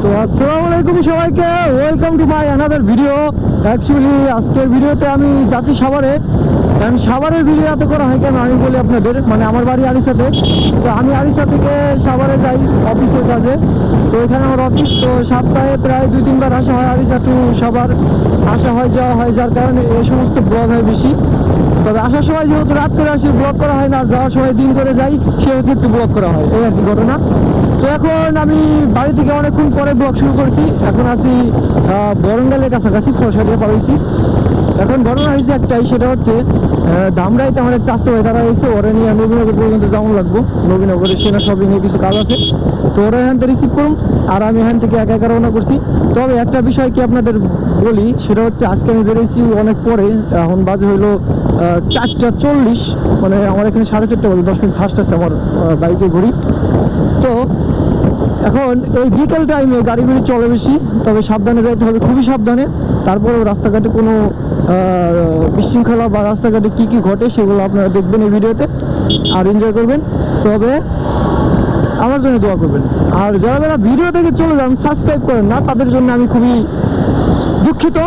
তো আসসালামু আলাইকুম সবাইকে, welcome to my another video. Actually আজকের ভিডিওতে আমি যাচ্ছি সাভারে। কারণ সাভারের ভিডিও এত করা হয় কেন আমি বলি আপনাদের, মানে আমার বাড়ি আরিসাতে। তো আমি আরিসা থেকে সাভারে যাই অফিসের কাজে। তো এখানে আমার অফিস, তো সপ্তাহে প্রায় 2-3 বার আসা হয় আরিসা টু সাভার, আসা হয় যাওয়া হয়, যার কারণে এই সমস্ত ব্লগ হয় বেশি। তবে আসার সময় যেহেতু রাত করে আসি ব্লগ করা হয় না, আর যাওয়ার সময় দিন করে যাই সেহেতু একটু ব্লগ করা হয়, এই আর কি ঘটনা। তো এখন আমি বাড়ি থেকে অনেকক্ষণ পরে ব্লগ শুরু করছি। এখন আছি বরঙ্গালের কাছাকাছি, ফরসাডিয়া পার হয়েছি। এখন ঘটনা হয়েছে একটাই, সেটা হচ্ছে ধামরাইতে আমার এক চাষতে ভাই তারা এসে ওরা নিয়ে নবীনগর পর্যন্ত যাওয়া লাগবো। নবীনগরে সেনা শপিং এ কিছু কাজ আছে, তো ওরা এখান থেকে রিসিভ করুন আর আমি এখান থেকে একা একা রওনা করছি। তবে একটা বিষয় কি আপনাদের বলি, সেটা হচ্ছে আজকে আমি বেরিয়েছি অনেক পরে। এখন বাজে হইলো 4:40, মানে আমার এখানে 4:30 বাজে, 10 মিনিট ফার্স্ট আছে আমার বাইকে ঘুরি। তো এখন এই বিকেল টাইমে গাড়িগুলি চলে বেশি, তবে সাবধানে যাইতে হবে, খুবই সাবধানে। তারপরেও রাস্তাঘাটে কোনো বিশৃঙ্খলা বা রাস্তাঘাটে কী কী ঘটে সেগুলো আপনারা দেখবেন এই ভিডিওতে আর এনজয় করবেন। তবে আমার জন্য দোয়া করবেন। আর যারা যারা ভিডিও থেকে চলে যান সাবস্ক্রাইব করেন না, তাদের জন্য আমি খুবই দুঃখিত।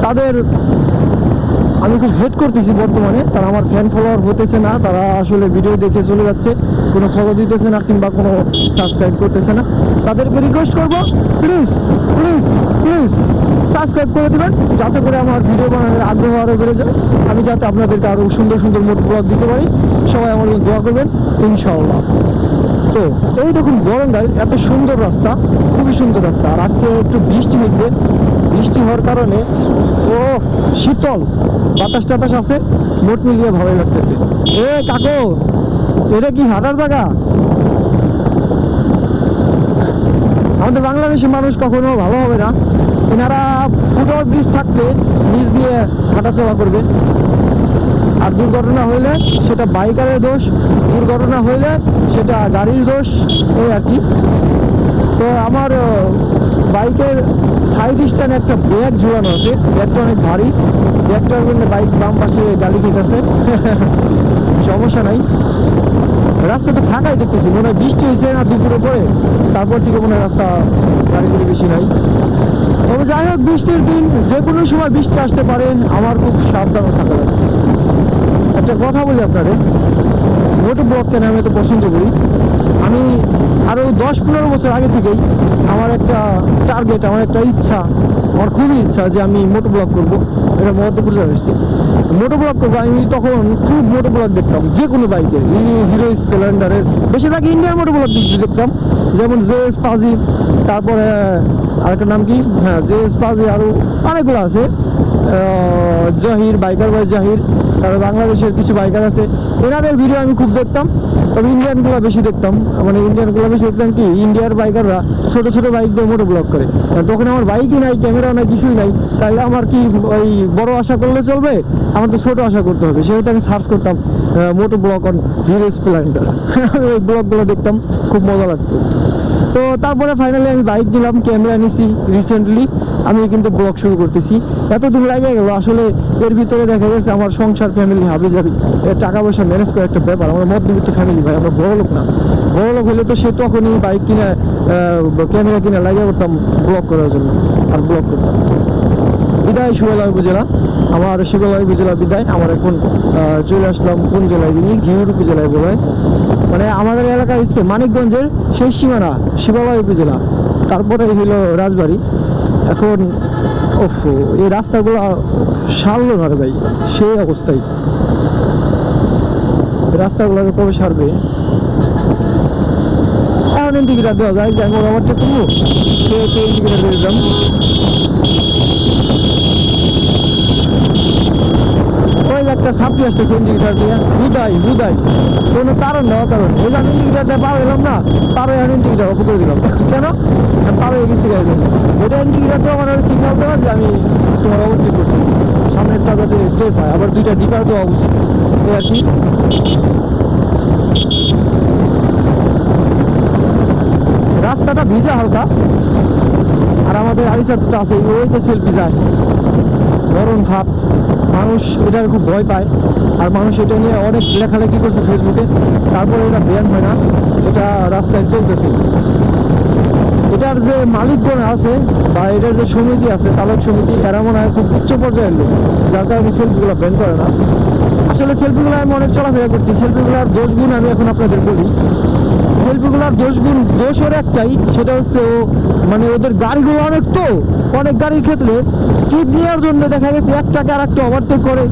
তাদের আমি খুব হেট করতেছি বর্তমানে, তারা আমার ফ্যান ফলোয়ার হতেছে না, তারা আসলে ভিডিও দেখে চলে যাচ্ছে, কোনো ফলো দিতেছে না কিংবা কোনো সাবস্ক্রাইব করতেছে না। তাদেরকে রিকোয়েস্ট করবো, প্লিজ প্লিজ প্লিজ সাবস্ক্রাইব করে দেবেন, যাতে করে আমার ভিডিও বানানোর আগ্রহ আরও বেড়ে যায়, আমি যাতে আপনাদেরকে আরও সুন্দর সুন্দর মোট ব্লগ দিতে পারি। সবাই আমার জন্য দোয়া করবেন ইনশাআল্লাহ। তো এই দেখুন বরঙ্গাল, এত সুন্দর রাস্তা, খুবই সুন্দর রাস্তা। আর আজকে একটু বৃষ্টি হয়েছে, বৃষ্টি হওয়ার কারণে ও শীতল বাতাস টাতাস আছে, মোট মিলিয়ে ভালোই লাগতেছে। এ কাকু, এটা কি হাঁটার জায়গা? আমাদের বাংলাদেশের মানুষ কখনো ভালো হবে না, এনারা ফুটওভার ব্রিজ থাকতে নিচ দিয়ে হাঁটাচলা করবে। আর দুর্ঘটনা হইলে সেটা বাইকারের দোষ, দুর্ঘটনা হইলে সেটা গাড়ির দোষ, এই আর কি। তো আমার বাইকের সাইড স্ট্যান্ডে একটা ব্যাগ ঝুলানো আছে, ব্যাগটা অনেক ভারী, ব্যাগটার জন্য বাইক বাম পাশে গাড়ি খেতেছে। সমস্যা নাই, রাস্তা তো ফাঁকাই দেখতেছি, মনে হয় বৃষ্টি হয়েছে না দুপুরে পরে, তারপর থেকে মনে হয় রাস্তা গাড়িগুলি বেশি নাই। তবে যাই হোক, বৃষ্টির দিন, যে কোনো সময় বৃষ্টি আসতে পারে, আমার খুব সাবধানে থাকা লাগে। একটা কথা বলি আপনাদের, মোটো ব্লগ কেন আমি তো পছন্দ করি। আমি আরও 10-15 বছর আগে থেকেই আমার একটা টার্গেট, আমার একটা ইচ্ছা, আমার খুবই ইচ্ছা যে আমি মোটো ব্লগ করবো। এটা মধ্যপুর আসছি, মোটো ব্লগ করবো। আমি তখন খুব মোটো ব্লগ দেখতাম, যে কোনো বাইকের, হিরো স্প্লেন্ডারের, বেশিরভাগ ইন্ডিয়ান মোটো ব্লগ দেখতাম, যেমন জেএস পাজি, তারপরে আরেকটা নাম কি, হ্যাঁ জেএস পাজি, আরও অনেকগুলো আছে, জাহির, বাইকার বাই জাহির, তারপরে বাংলাদেশের কিছু বাইকার আছে, এনাদের ভিডিও আমি খুব দেখতাম। তবে ইন্ডিয়ানগুলো বেশি দেখতাম, মানে ইন্ডিয়ানগুলো বেশি দেখতাম কি, ইন্ডিয়ার বাইকাররা ছোটো ছোটো বাইক দিয়ে মোটো ব্লগ করে। তখন আমার বাইকই নাই, ক্যামেরা নাই, কিছুই নাই, তাহলে আমার কি ওই বড় আশা করলে চলবে? আমার তো ছোটো আশা করতে হবে। সেহেতু আমি সার্চ করতাম মোটো ব্লগ অন হিরো স্প্লেন্ডার, ওই ব্লগগুলো দেখতাম, খুব মজা লাগতো। তো তারপরে ফাইনালি আমি বাইক নিলাম, ক্যামেরা নিছি রিসেন্টলি, আমি কিন্তু ব্লগ শুরু করতেছি। এতদিন লাগে গেল, আসলে এর ভিতরে দেখা গেছে আমার সংসার, ফ্যামিলি হাবি যাবি, টাকা পয়সা ম্যানেজ করে একটা ব্যাপার। আমরা মধ্যবিত্ত ফ্যামিলি ভাই, আমরা বড় লোক না। বড় লোক হলে তো সে তখনই বাইক কিনে ক্যামেরা কিনে লাগিয়ে করতাম ব্লগ করার জন্য, আর ব্লগ করতাম। বিদায় শিবালয় উপজেলা, আমার শিবালয় উপজেলা বিদায়। আমার এখন চলে আসলাম কোন জেলায়, যিনি ঘিউর উপজেলায় বলে, মানে আমাদের এলাকা হচ্ছে মানিকগঞ্জের শেষ সীমানা শিবালয় উপজেলা, তারপরে হইলো রাজবাড়ি। এখন ওফ, এই রাস্তাগুলো সারলো না রে ভাই, সেই অবস্থায় রাস্তাগুলোকে কবে সারবে? এখন ইন্ডিকেটার দেওয়া যায় যে আমি ওভারটেক করবো, সেহেতু ইন্ডিকেটার দিয়ে দিলাম। ওই একটা সাপটি আসতেছে ইন্ডিকেটার দিয়ে, বিদায় বিদায়, কোনো কারণ না কারণ, এই যে আমি ইন্ডিকেটার দিয়ে পার হইলাম না, পার হয়ে আমি ইন্ডিকেটার অফ করে দিলাম। কেন? পার হয়ে গেছি গাড়ি জন্য, এটা ইন্ডিকেটার তো আমার সিগন্যাল দেওয়া যে আমি তোমার ওভারটেক করতেছি, সামনেরটা যাতে টের পায়। আবার 2টা ডিপার দেওয়া উচিত, এই আর কি। রাস্তাটা ভিজা হালকা, আর আমাদের আরিসাতে তো আছে ওই যে সেলফি যায়, গরম ভাব, মানুষ এটার খুব ভয় পায়। আর মানুষ এটা নিয়ে অনেক লেখালেখি করছে ফেসবুকে, তারপরে এটা ব্যান হয় না, এটা রাস্তায় চলতেছে। এটার যে মালিকগণ আছে বা এটার যে সমিতি আছে, চালক সমিতি, এরা মনে হয় খুব উচ্চ পর্যায়ের লোক, যার কারণে সেলফিগুলো ব্যান করে না। আসলে সেলফিগুলো আমি অনেক চলাফেরা করছি, সেলফিগুলোর দোষ গুণ আমি এখন আপনাদের বলি। সেলফিগুলোর দোষ ওর একটাই, সেটা হচ্ছে ও মানে ওদের গাড়িগুলো অনেক গাড়ির ক্ষেত্রে টিপ নেওয়ার জন্য দেখা গেছে একটাকে আর একটা ওভারটেক করে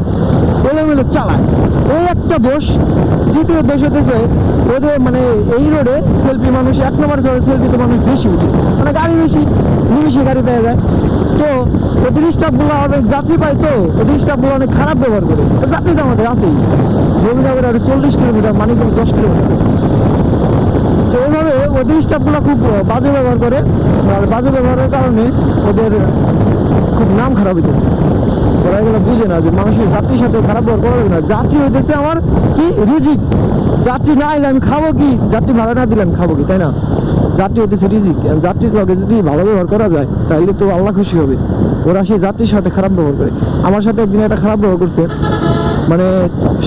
এলোমেলো চালায়, ওই একটা দোষ। দ্বিতীয় দোষ হতেছে ওদের মানে এই রোডে সেলফি মানুষ 1 নম্বর চলে, সেলফিতে মানুষ বেশি উঠে, মানে গাড়ি বেশি, নিমিশে গাড়ি দেওয়া যায়। তো ওদের স্টাফগুলো অনেক যাত্রী পায়, তো ওদের স্টাফগুলো অনেক খারাপ ব্যবহার করে। যাত্রী তো আমাদের আছেই, রবীন্দ্রনগর আর 40 কিলোমিটার, মানিকগঞ্জ 10 কিলোমিটার। তো এইভাবে ওদের স্টাফগুলো খুব বাজে ব্যবহার করে, আর বাজে ব্যবহারের কারণে ওদের খুব নাম খারাপ হইতেছে। ওরা এগুলো বুঝে না যে মানুষের যাত্রীর সাথে খারাপ ব্যবহার করা যাবে না। যাত্রী হইতেছে আমার কি রিজিক, যাত্রী না এলে আমি খাবো কি, যাত্রী ভাড়া না দিলে আমি খাবো কি, তাই না? যাত্রী হইতেছে রিজিক, যাত্রীর লগে যদি ভালো ব্যবহার করা যায় তাহলে তো আল্লাহ খুশি হবে। ওরা সেই যাত্রীর সাথে খারাপ ব্যবহার করে। আমার সাথে একদিন একটা খারাপ ব্যবহার করছে, মানে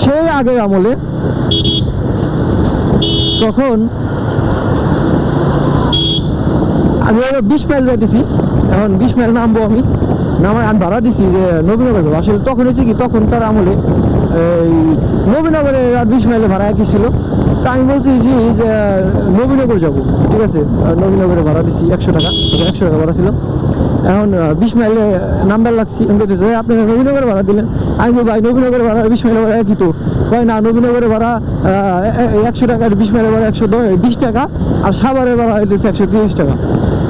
সেই আগের আমলে, তখন আমি 20 মাইল যাইতেছি, এখন 20 মাইল নামবো, আমি ভাড়া দিছি যে নবীনগর যাবো। আসলে তখন হয়েছে কি, তখন তার আমলে এই নবীনগরে আর 20 মাইলে ভাড়া একই ছিল। তা আমি বলছি যে নবীনগর যাবো, ঠিক আছে, নবীনগরে ভাড়া দিছি 100 টাকা, 100 টাকা ভাড়া ছিল। এখন 20 মাইলে নাম্বার লাগছি, আপনি নবীনগরে ভাড়া দিলেন। আমি বলি ভাই নবীনগরে ভাড়া 20 মাইলে ভাড়া একই তো। ভাই না, নবীনগরে ভাড়া 100 টাকা, 20 মাইলে ভাড়া 120 টাকা, আর সাভারের ভাড়া হইতেছে 130 টাকা।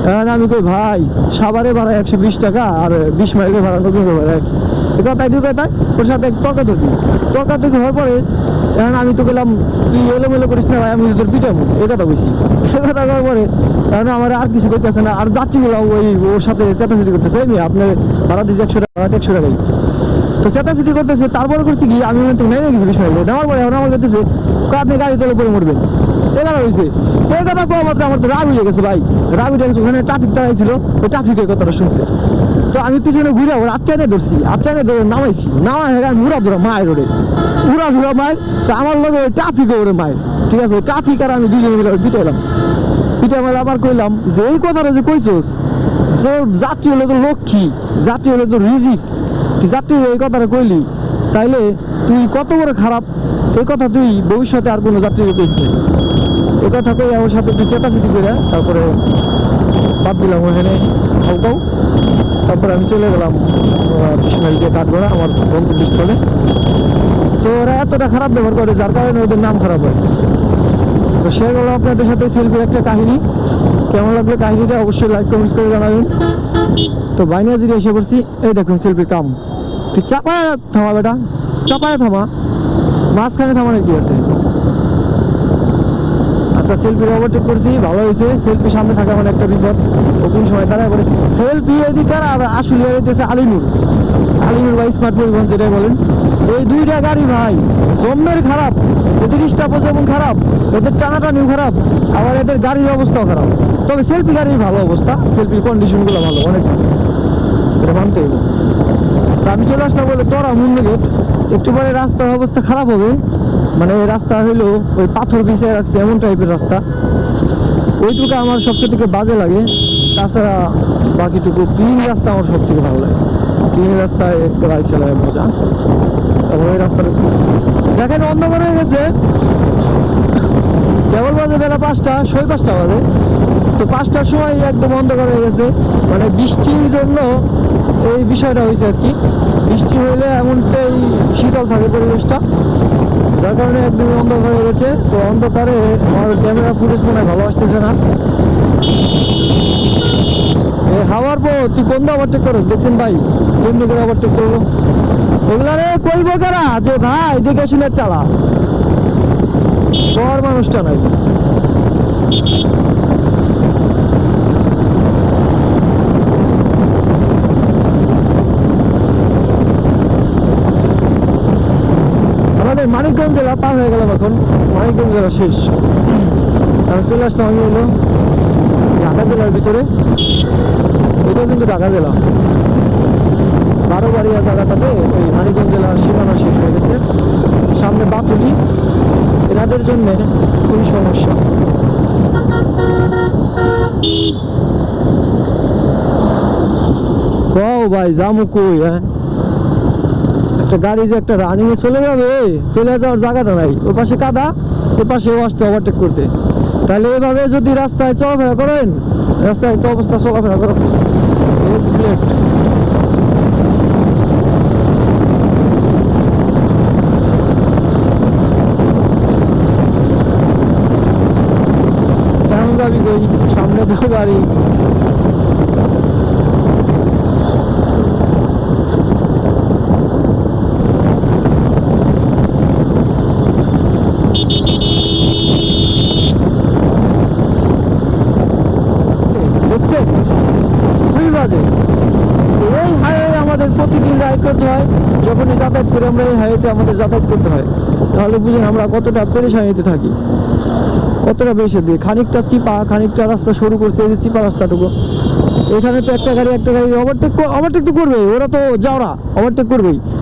এখন আমি কই ভাই সাভারে ভাড়া 120 টাকা আর 20 মাইলের ভাড়া নবীনগর ভাড়া একই। কথায় দুই কথায় ওর সাথে তর্কাতর্কি হওয়ার পরে এখন আমি তো গেলাম, তুই এলোমেলো করিস না ভাই, আমি তোর পিটাবো, এই কথা বলছি। এই কথা বলার পরে এখন আমার আর কিছু করতেছে না, আর যাত্রীগুলো ওর সাথে চেতাচেতি করতেছে, আপনার ভাড়া দিয়েছি 100 টাকা, 100 টাকাই। তো চেতাচেতি করতেছে, তারপরে করছি কি, আমি নেমে গেছি 20 মাইলে। নেওয়ার পরে এখন আমার করতেছে আপনি গাড়ি তোলে পরে মরবেন, এই কথা হয়েছে। এই কথা কোয়া মাত্র আমার তো রাগ হয়ে গেছে ভাই, রাগ উঠে গেছে। ওখানে ট্রাফিক দাঁড়াইছিল, ওই ট্রাফিকের কথাটা শুনছে। তো আমি পিছনে ঘুরে ওর আটচানে ধরছি, আটচানে ধরে নামাইছি, আমি উড়া ধরা মায়ের ওরে, উড়া ধরা মায়ের। তো আমার লোক ওই ট্রাফিক ওরে মায়ের, ঠিক আছে, ট্রাফিক আর আমি দুজনে মিলে পিটাইলাম। পিটাইলে আবার কইলাম যে এই কথাটা যে কইছোস, যে যাত্রী হলে তো লক্ষ্মী, যাত্রী হলে তো রিজিক, তুই যাত্রীর এই কথাটা কইলি, তাইলে তুই কত বড় খারাপ, এই কথা তুই ভবিষ্যতে আর কোনো যাত্রীকে কইস না। এই কথা কই আমার সাথে তুই চেতাচেতি করে তারপরে বাদ দিলাম ওখানে হালকাও। তারপরে আমি চলে গেলাম 20 মাইল দিয়ে কাঠগড়া আমার গন্তব্যস্থলে। তো ওরা এতটা খারাপ ব্যবহার করে যার কারণে ওদের নাম খারাপ হয়। তো সেগুলো আপনাদের সাথে সেলফির একটা কাহিনী। কেমন লাগলো কাহিনীটা অবশ্যই লাইক কমেন্টস করে জানাবেন। তো বাইনা যদি এসে পড়ছি, এই দেখুন সেলফির কাম। তুই চাপায় থামা বেটা, চাপায় থামা, মাঝখানে থামানোর কি আছে? আচ্ছা সেলফি ওভারটেক করছি, ভালো হয়েছে। সেলফি সামনে থাকা মানে একটা বিপদ, ও কোন সময় তারা করে সেলফি এদিকে আর আসলে হইতেছে আলিনুর বা স্মার্ট পরিবহন যেটাই বলেন। এই দুইটা গাড়ি ভাই জম্মের খারাপ, এদের স্টাফও যেমন খারাপ, এদের টানাটানিও খারাপ, আবার এদের গাড়ির অবস্থাও খারাপ। তবে সেলফি গাড়ির ভালো অবস্থা, সেলফির কন্ডিশনগুলো ভালো, অনেক এটা মানতে হবে। তা আমি চলে আসলাম বলে তোরা মুন্ডে গেট। একটু পরে রাস্তার অবস্থা খারাপ হবে, মানে রাস্তা হইলো ওই পাথর বিছিয়ে রাখছে এমন টাইপের রাস্তা, ওইটুকু আমার সবচেয়ে থেকে বাজে লাগে। তাছাড়া বাকিটুকু ক্লিন রাস্তা আমার সব থেকে ভালো লাগে। ক্লিন রাস্তায় বাইক চালায় মজা। তারপর ওই রাস্তাটা দেখেন অন্ধকার হয়ে গেছে, কেবল বাজে বেলা 5টা, 5:30 বাজে। তো 5টার সময় একদম অন্ধকার হয়ে গেছে, মানে বৃষ্টির জন্য এই বিষয়টা হয়েছে আর কি। বৃষ্টি হইলে এমনটাই শীতল থাকে পরিবেশটা, যার কারণে একদমই অন্ধকার হয়ে গেছে। তো অন্ধকারে আমার ক্যামেরা ফুটেজ মনে হয় ভালো আসতেছে না। হাওয়ার পর তুই কোন ওভারটেক করো দেখছেন ভাই, কেমনি করে ওভারটেক করবো ওগুলা রে কইব কারা যে ভাই দেখে শুনে চালা, বড় মানুষটা নাই। আমাদের মানিকগঞ্জ জেলা পার হয়ে গেলাম, এখন মানিকগঞ্জ জেলা শেষ। আমি চলে আসলাম, আমি হলো ঢাকা জেলার ভিতরে। এটাও কিন্তু ঢাকা জেলা, 12 জায়গাটাতে ওই মানিকগঞ্জ জেলার সীমানা শেষ হয়ে গেছে। সামনে বাতুলি, এনাদের জন্য খুবই সমস্যা। কও ভাই যামু কই? হ্যাঁ, একটা গাড়ি যে একটা রানিং এ চলে যাবে, চলে যাওয়ার জায়গাটা নাই, ওই পাশে কাদা, ওই পাশেও আসতে ওভারটেক করতে। তাহলে এভাবে যদি রাস্তায় চলাফেরা করেন, রাস্তায় তো অবস্থা চলাফেরা করো প্লেট। কেমন যাবি কই? সামনে তো গাড়ি। দেখছেন দুই বাজে। এই হাইওয়ে আমাদের প্রতিদিন রাইড করতে হয়, যখনই যাতায়াত করি আমরা এই হাইওয়েতে আমাদের যাতায়াত করতে হয়। তাহলে বুঝেন আমরা কতটা পেরেশানিতে থাকি, কতটা বেশি দিয়ে। খানিকটা চিপা, খানিকটা রাস্তা শুরু করছে, এই যে চিপা রাস্তাটুকু। এখানে তো একটা গাড়ি ওভারটেক তো করবেই, ওরা তো যাওরা ওভারটেক করবেই।